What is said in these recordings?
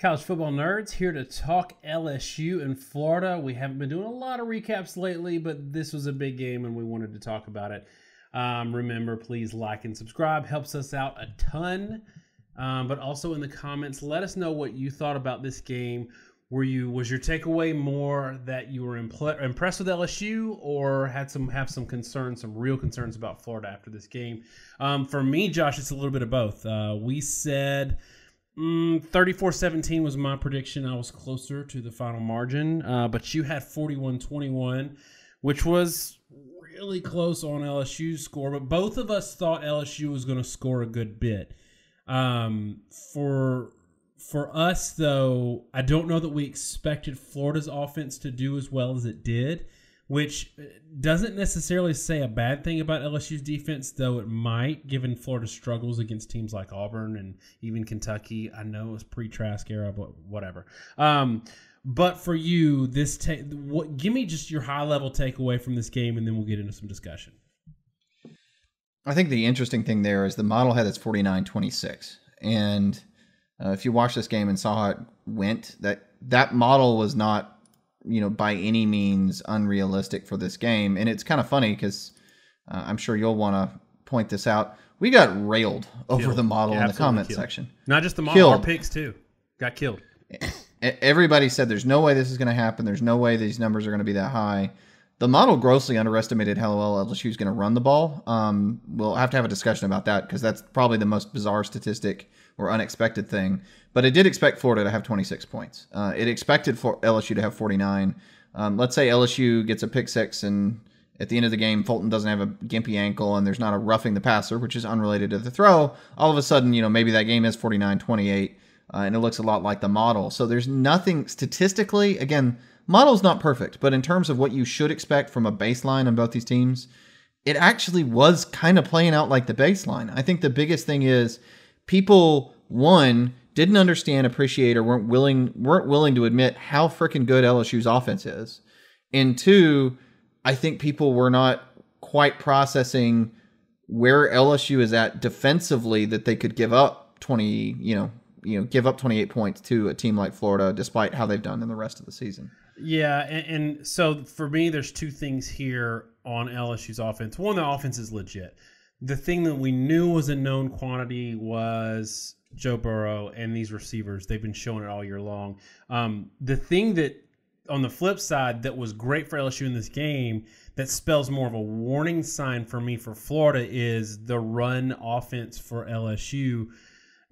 College football nerds here to talk LSU in Florida. We haven't been doing a lot of recaps lately, but this was a big game and we wanted to talk about it. Remember, please like and subscribe. Helps us out a ton. But also in the comments, let us know what you thought about this game. Was your takeaway more that you were impressed with LSU, or have some concerns, some real concerns about Florida after this game? For me, Josh, it's a little bit of both. We said 34-17 was my prediction. I was closer to the final margin, but you had 41-21, which was really close on LSU's score. But both of us thought LSU was going to score a good bit. For us, though, I don't know that we expected Florida's offense to do as well as it did, which doesn't necessarily say a bad thing about LSU's defense, though it might, given Florida's struggles against teams like Auburn and even Kentucky. I know it was pre-Trask era, but whatever. But for you, give me just your high-level takeaway from this game, and then we'll get into some discussion. I think the interesting thing there is the model had its 49-26, and if you watch this game and saw how it went, that model was not, by any means unrealistic for this game. And it's kind of funny because I'm sure you'll want to point this out. We got railed over the model in the comment section. Not just the model, our picks too. Got killed. Everybody said there's no way this is going to happen. There's no way these numbers are going to be that high. The model grossly underestimated how well LSU is going to run the ball. We'll have to have a discussion about that because that's probably the most bizarre statistic or unexpected thing. But it did expect Florida to have 26 points. It expected for LSU to have 49. Let's say LSU gets a pick six and at the end of the game, Fulton doesn't have a gimpy ankle and there's not a roughing the passer, which is unrelated to the throw. All of a sudden, maybe that game is 49-28 and it looks a lot like the model. So there's nothing statistically, again, model's not perfect, but in terms of what you should expect from a baseline on both these teams, it actually was kind of playing out like the baseline. I think the biggest thing is people, one, didn't understand, appreciate, or weren't willing to admit how freaking good LSU's offense is. And two, I think people were not quite processing where LSU is at defensively that they could give up 28 points to a team like Florida, despite how they've done in the rest of the season. Yeah, and so for me, there's two things here on LSU's offense. One, the offense is legit. The thing that we knew was a known quantity was Joe Burrow and these receivers. They've been showing it all year long. The thing that, on the flip side, that was great for LSU in this game that spells more of a warning sign for me for Florida is the run offense for LSU.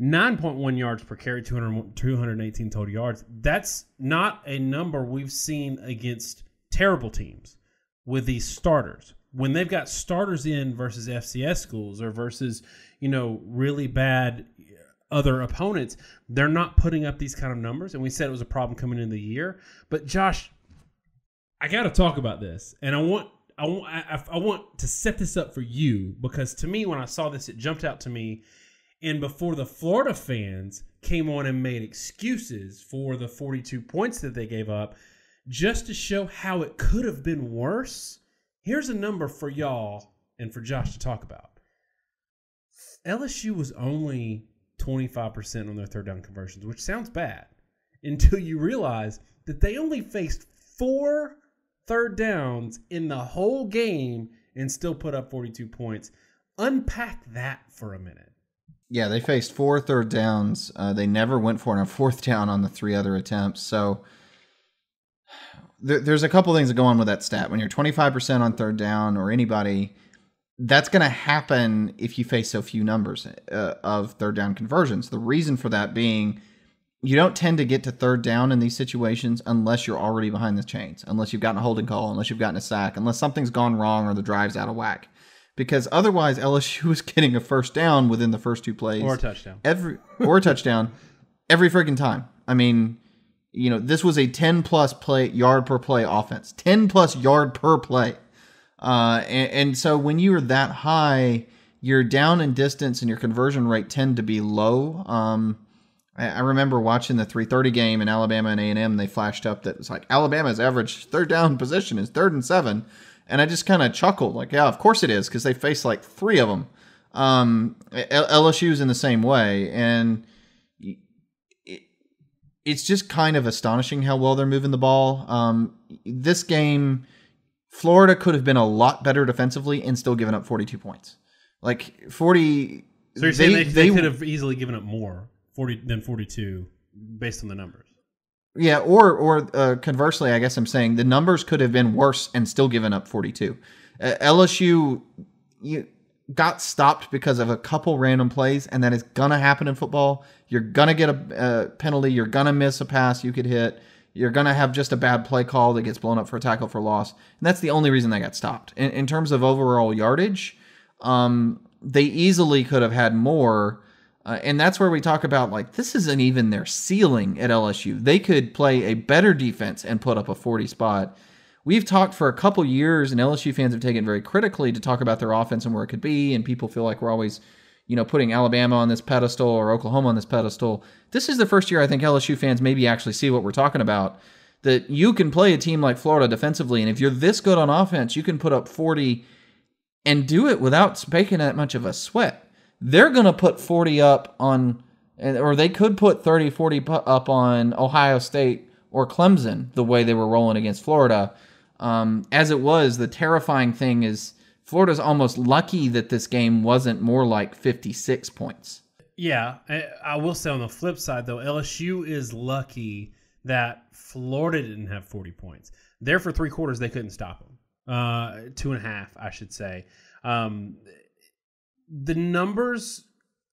9.1 yards per carry, 218 total yards. That's not a number we've seen against terrible teams with these starters. When they've got starters in versus FCS schools or versus, really bad other opponents, they're not putting up these kind of numbers. And we said it was a problem coming into the year. But Josh, I got to talk about this, and I want to set this up for you because to me, when I saw this, it jumped out to me. And before the Florida fans came on and made excuses for the 42 points that they gave up, just to show how it could have been worse, here's a number for y'all and for Josh to talk about. LSU was only 25% on their third down conversions, which sounds bad, until you realize that they only faced 4 third downs in the whole game and still put up 42 points. Unpack that for a minute. Yeah, they faced 4 third downs. They never went for a fourth down on the 3 other attempts. So there's a couple things that go on with that stat. When you're 25% on third down or anybody, that's going to happen if you face so few numbers of third down conversions. The reason for that being you don't tend to get to third down in these situations unless you're already behind the chains, unless you've gotten a holding call, unless you've gotten a sack, unless something's gone wrong or the drive's out of whack. Because otherwise, LSU was getting a first down within the first 2 plays. Or a touchdown. Every freaking time. I mean, this was a 10-plus yard per play offense. 10-plus yard per play. And so when you are that high, your down and distance and your conversion rate tend to be low. I remember watching the 3:30 game in Alabama and A&M. They flashed up that it was like Alabama's average third down position is 3rd and 7. And I just kind of chuckled, like, yeah, of course it is, because they faced like 3 of them. LSU's in the same way. And it's just kind of astonishing how well they're moving the ball. This game, Florida could have been a lot better defensively and still given up 42 points. Like 40. So you're saying they could have easily given up more 40 than 42 based on the numbers. Yeah, or conversely, I guess I'm saying the numbers could have been worse and still given up 42. LSU got stopped because of a couple random plays, and that is going to happen in football. You're going to get a penalty. You're going to miss a pass you could hit. You're going to have just a bad play call that gets blown up for a tackle for loss. And that's the only reason they got stopped. In terms of overall yardage, they easily could have had more. And that's where we talk about, like, this isn't even their ceiling at LSU. They could play a better defense and put up a 40 spot. We've talked for a couple years, and LSU fans have taken it very critically to talk about their offense and where it could be, and people feel like we're always, putting Alabama on this pedestal or Oklahoma on this pedestal. This is the first year I think LSU fans maybe actually see what we're talking about, that you can play a team like Florida defensively, and if you're this good on offense, you can put up 40 and do it without making that much of a sweat. They're going to put 40 up on, or they could put 30, 40 up on Ohio State or Clemson the way they were rolling against Florida. As it was, the terrifying thing is Florida's almost lucky that this game wasn't more like 56 points. Yeah, I will say on the flip side, though, LSU is lucky that Florida didn't have 40 points. There for 3 quarters, they couldn't stop them. 2.5, I should say. The numbers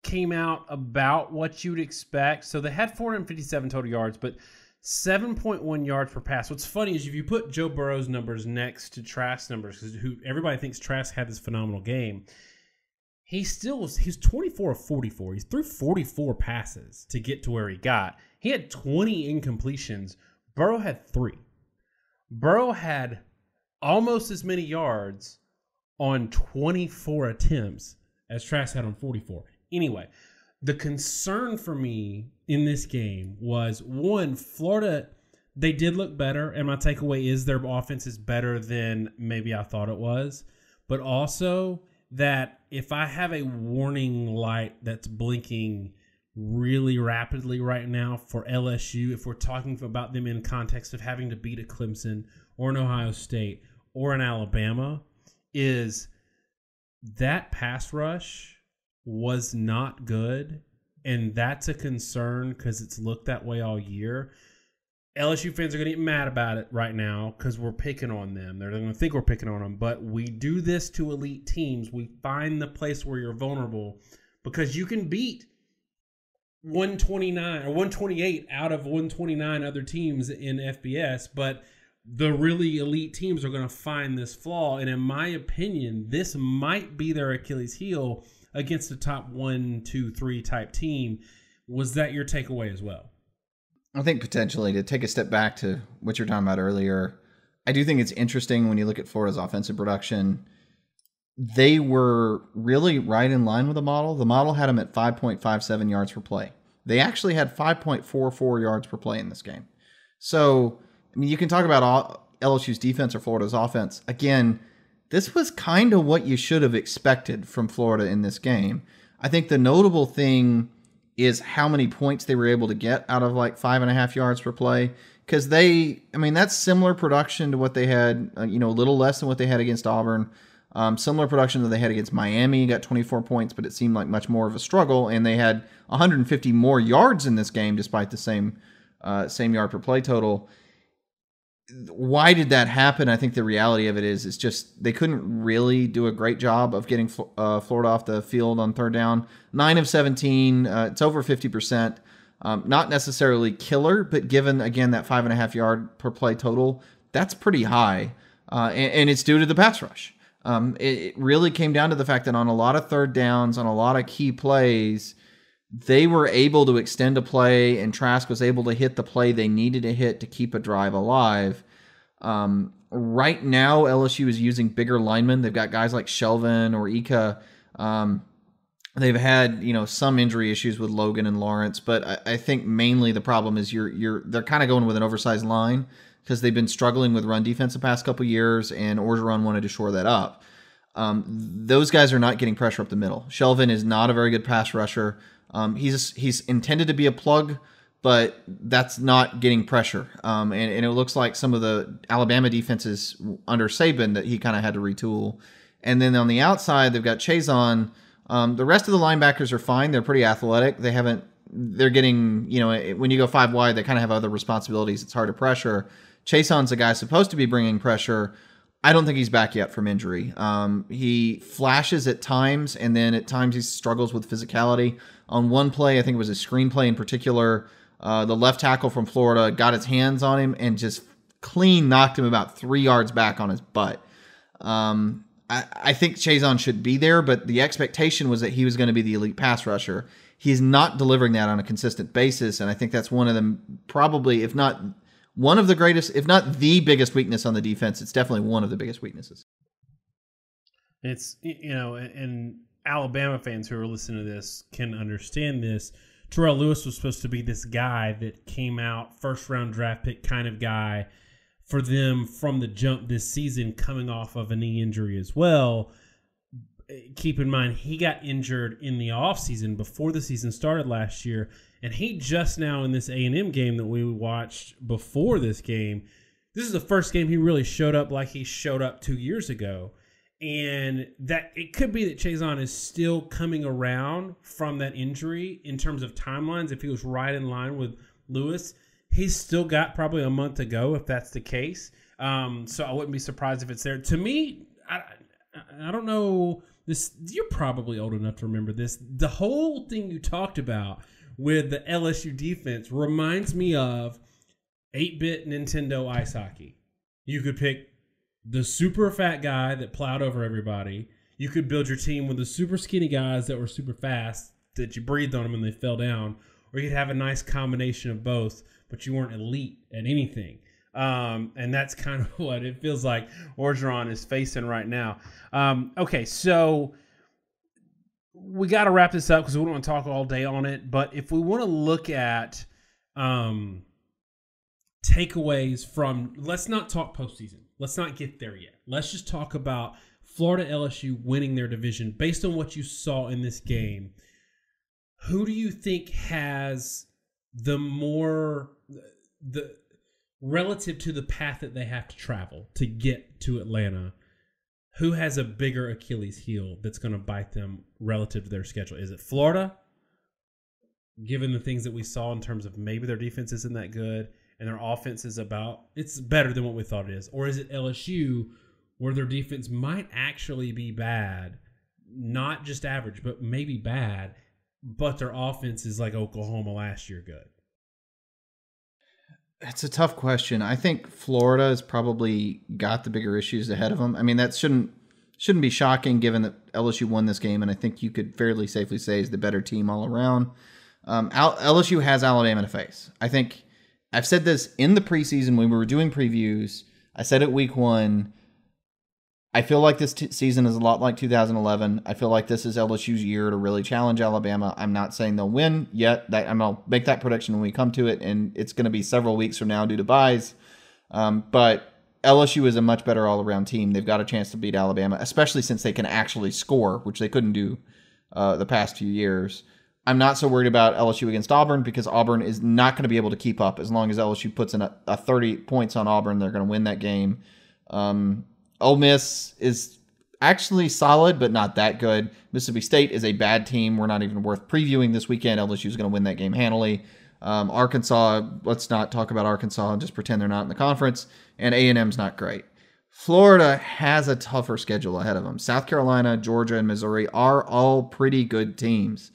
came out about what you'd expect. So they had 457 total yards, but 7.1 yards per pass. What's funny is if you put Joe Burrow's numbers next to Trask's numbers, because everybody thinks Trask had this phenomenal game, he's 24 of 44. He threw 44 passes to get to where he got. He had 20 incompletions. Burrow had 3. Burrow had almost as many yards on 24 attempts as Trask had on 44. Anyway, the concern for me in this game was, one, Florida, they did look better, and my takeaway is their offense is better than maybe I thought it was, but also that if I have a warning light that's blinking really rapidly right now for LSU, if we're talking about them in context of having to beat a Clemson or an Ohio State or an Alabama, is that pass rush was not good, and that's a concern because it's looked that way all year. LSU fans are going to get mad about it right now because we're picking on them. They're going to think we're picking on them, but we do this to elite teams. We find the place where you're vulnerable because you can beat 129 or 128 out of 129 other teams in FBS, but the really elite teams are going to find this flaw. And in my opinion, this might be their Achilles heel against a top 1, 2, 3 type team. Was that your takeaway as well? I think potentially, to take a step back to what you're talking about earlier, I do think it's interesting when you look at Florida's offensive production. They were really right in line with the model. The model had them at 5.57 yards per play. They actually had 5.44 yards per play in this game. So, I mean, you can talk about LSU's defense or Florida's offense. Again, this was kind of what you should have expected from Florida in this game. I think the notable thing is how many points they were able to get out of like 5.5 yards per play. Because that's similar production to what they had, a little less than what they had against Auburn. Similar production that they had against Miami, got 24 points, but it seemed like much more of a struggle. And they had 150 more yards in this game, despite the same yard per play total. Why did that happen? I think the reality of it is just they couldn't really do a great job of getting Florida off the field on third down. 9 of 17, it's over 50%. Not necessarily killer, but given, again, that 5.5 yard per play total, that's pretty high. And it's due to the pass rush. It really came down to the fact that on a lot of third downs, on a lot of key plays, they were able to extend a play, and Trask was able to hit the play they needed to hit to keep a drive alive. Right now, LSU is using bigger linemen. They've got guys like Shelvin or Ika. They've had some injury issues with Logan and Lawrence, but I think mainly the problem is they're kind of going with an oversized line because they've been struggling with run defense the past couple years, and Orgeron wanted to shore that up. Those guys are not getting pressure up the middle. Shelvin is not a very good pass rusher. He's intended to be a plug but that's not getting pressure. And it looks like some of the Alabama defenses under Saban that he kind of had to retool. And then on the outside, they've got Chazon. The rest of the linebackers are fine. They're pretty athletic. They're getting, when you go 5 wide, they kind of have other responsibilities. It's hard to pressure. Chazon's a guy supposed to be bringing pressure. I don't think he's back yet from injury. He flashes at times, and then at times he struggles with physicality. On one play, I think it was a screenplay in particular, the left tackle from Florida got his hands on him and just clean knocked him about 3 yards back on his butt. I think Chazon should be there, but the expectation was that he was going to be the elite pass rusher. He's not delivering that on a consistent basis, and I think that's one of them, probably, if not one of the greatest, if not the biggest weakness on the defense. It's definitely one of the biggest weaknesses. It's, and Alabama fans who are listening to this can understand this. Terrell Lewis was supposed to be this guy that came out, first-round draft pick kind of guy for them from the jump this season, coming off of a knee injury as well. Keep in mind, he got injured in the offseason before the season started last year, and he just now in this A&M game that we watched before this game, this is the first game he really showed up like he showed up 2 years ago. And that it could be that Chazon is still coming around from that injury in terms of timelines. If he was right in line with Lewis, he's still got probably a month to go if that's the case. So I wouldn't be surprised if it's there. To me, I don't know this. You're probably old enough to remember this. The whole thing you talked about with the LSU defense reminds me of 8-bit Nintendo ice hockey. You could pick the super fat guy that plowed over everybody. You could build your team with the super skinny guys that were super fast that you breathed on them and they fell down. Or you'd have a nice combination of both, but you weren't elite at anything. And that's kind of what it feels like Orgeron is facing right now. Okay, so we got to wrap this up because we don't want to talk all day on it. But if we want to look at takeaways from, let's not talk postseason. Let's not get there yet. Let's just talk about Florida LSU winning their division based on what you saw in this game. Who do you think has the relative to the path that they have to travel to get to Atlanta? Who has a bigger Achilles heel that's going to bite them relative to their schedule? Is it Florida, given the things that we saw in terms of maybe their defense isn't that good and their offense is it's better than what we thought it is? Or is it LSU, where their defense might actually be bad, not just average, but maybe bad, but their offense is like Oklahoma last year good? It's a tough question. I think Florida has probably got the bigger issues ahead of them. I mean, that shouldn't be shocking given that LSU won this game, and I think you could fairly safely say is the better team all around. LSU has Alabama to face. I think I've said this in the preseason when we were doing previews. I said it week 1. I feel like this season is a lot like 2011. I feel like this is LSU's year to really challenge Alabama. I'm not saying they'll win yet. I'm going to make that prediction when we come to it, and it's going to be several weeks from now due to buys. But LSU is a much better all-around team. They've got a chance to beat Alabama, especially since they can actually score, which they couldn't do the past few years. I'm not so worried about LSU against Auburn because Auburn is not going to be able to keep up. As long as LSU puts in a 30 points on Auburn, they're going to win that game. Ole Miss is actually solid, but not that good. Mississippi State is a bad team. We're not even worth previewing this weekend. LSU is going to win that game handily. Arkansas, let's not talk about Arkansas and just pretend they're not in the conference. And A&M's not great. Florida has a tougher schedule ahead of them. South Carolina, Georgia, and Missouri are all pretty good teams.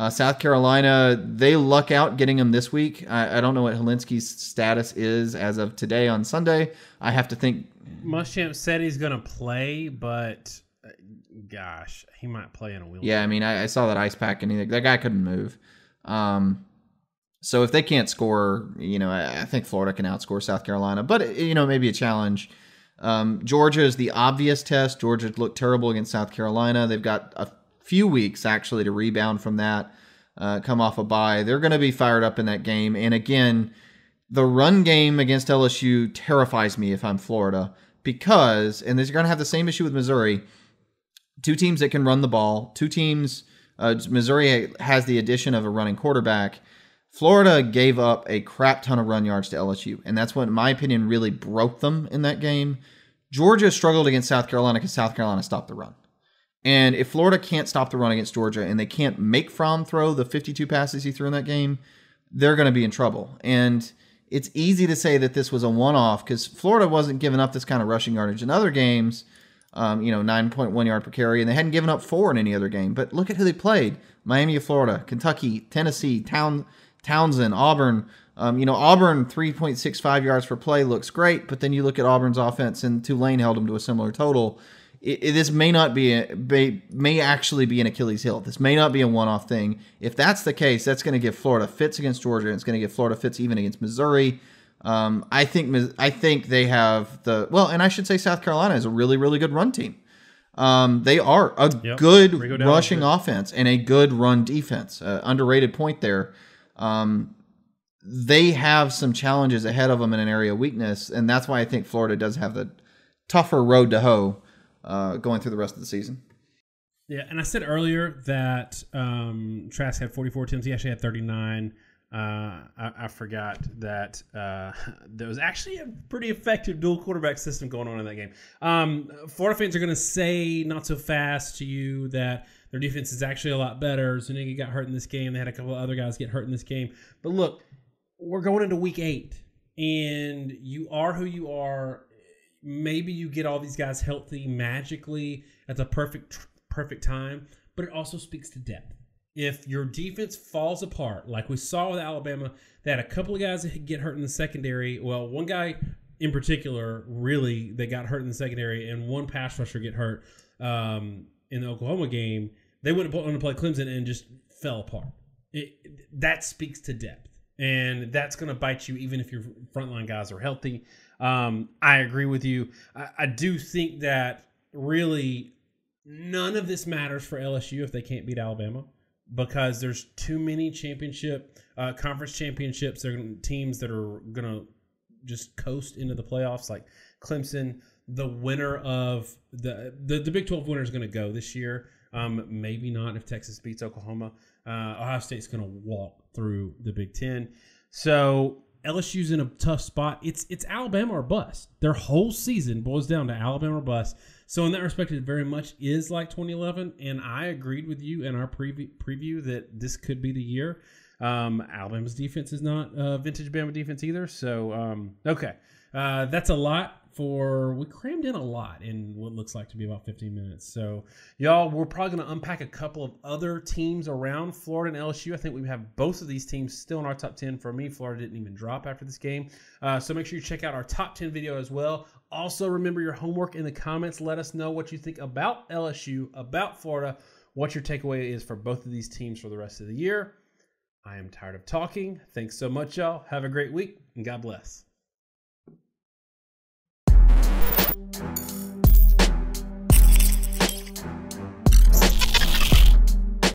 South Carolina, they luck out getting them this week. I don't know what Helinski's status is as of today on Sunday. I have to think. Muschamp said he's going to play, but gosh, he might play in a wheelchair. Yeah, I mean, I saw that ice pack, and that guy couldn't move. So if they can't score, I think Florida can outscore South Carolina. But, maybe a challenge. Georgia is the obvious test. Georgia looked terrible against South Carolina. They've got a few weeks, actually, to rebound from that, come off a bye. They're going to be fired up in that game. And, again, the run game against LSU terrifies me if I'm Florida because, and they're going to have the same issue with Missouri, two teams that can run the ball, two teams, Missouri has the addition of a running quarterback. Florida gave up a crap ton of run yards to LSU, and that's what, in my opinion, really broke them in that game. Georgia struggled against South Carolina because South Carolina stopped the run. And if Florida can't stop the run against Georgia and they can't make Fromm throw the 52 passes he threw in that game, they're going to be in trouble. And it's easy to say that this was a one-off because Florida wasn't giving up this kind of rushing yardage in other games, 9.1 yard per carry, and they hadn't given up 4 in any other game. But look at who they played. Miami of Florida, Kentucky, Tennessee, Townsend, Auburn. Auburn 3.65 yards per play looks great, but then you look at Auburn's offense and Tulane held them to a similar total. This may actually be an Achilles heel. This may not be a one-off thing. If that's the case, that's going to give Florida fits against Georgia, and it's going to give Florida fits even against Missouri. I think they have and I should say South Carolina is a really, really good run team. They are a good rushing offense and a good run defense. Underrated point there. They have some challenges ahead of them in an area of weakness, and that's why I think Florida does have the tougher road to hoe going through the rest of the season. Yeah, and I said earlier that Trask had 44 attempts. He actually had 39. I forgot that there was actually a pretty effective dual quarterback system going on in that game. Florida fans are going to say not so fast to you that their defense is actually a lot better. Zuniga got hurt in this game. They had a couple of other guys get hurt in this game. But look, we're going into week 8, and you are who you are. Maybe you get all these guys healthy magically at the perfect time, but it also speaks to depth. If your defense falls apart, like we saw with Alabama, they had a couple of guys that get hurt in the secondary. Well, one guy in particular, really, that got hurt in the secondary, and one pass rusher get hurt in the Oklahoma game. They went on to play Clemson and just fell apart. That speaks to depth, and that's going to bite you even if your frontline guys are healthy. I agree with you. I do think that really none of this matters for LSU if they can't beat Alabama, because there's too many conference championships. There are teams that are going to just coast into the playoffs, like Clemson. The winner of the Big 12 winner is going to go this year. Maybe not if Texas beats Oklahoma. Ohio State's going to walk through the Big 10. So LSU's in a tough spot. It's Alabama or bust. Their whole season boils down to Alabama or bust. So in that respect, it very much is like 2011, and I agreed with you in our preview that this could be the year. Alabama's defense is not vintage Bama defense either. So, okay. That's a lot we crammed in a lot in what looks like to be about 15 minutes. So, y'all, we're probably going to unpack a couple of other teams around Florida and LSU. I think we have both of these teams still in our top 10. For me, Florida didn't even drop after this game. So make sure you check out our top 10 video as well. Also, remember your homework in the comments. Let us know what you think about LSU, about Florida, what your takeaway is for both of these teams for the rest of the year. I am tired of talking. Thanks so much, y'all. Have a great week, and God bless.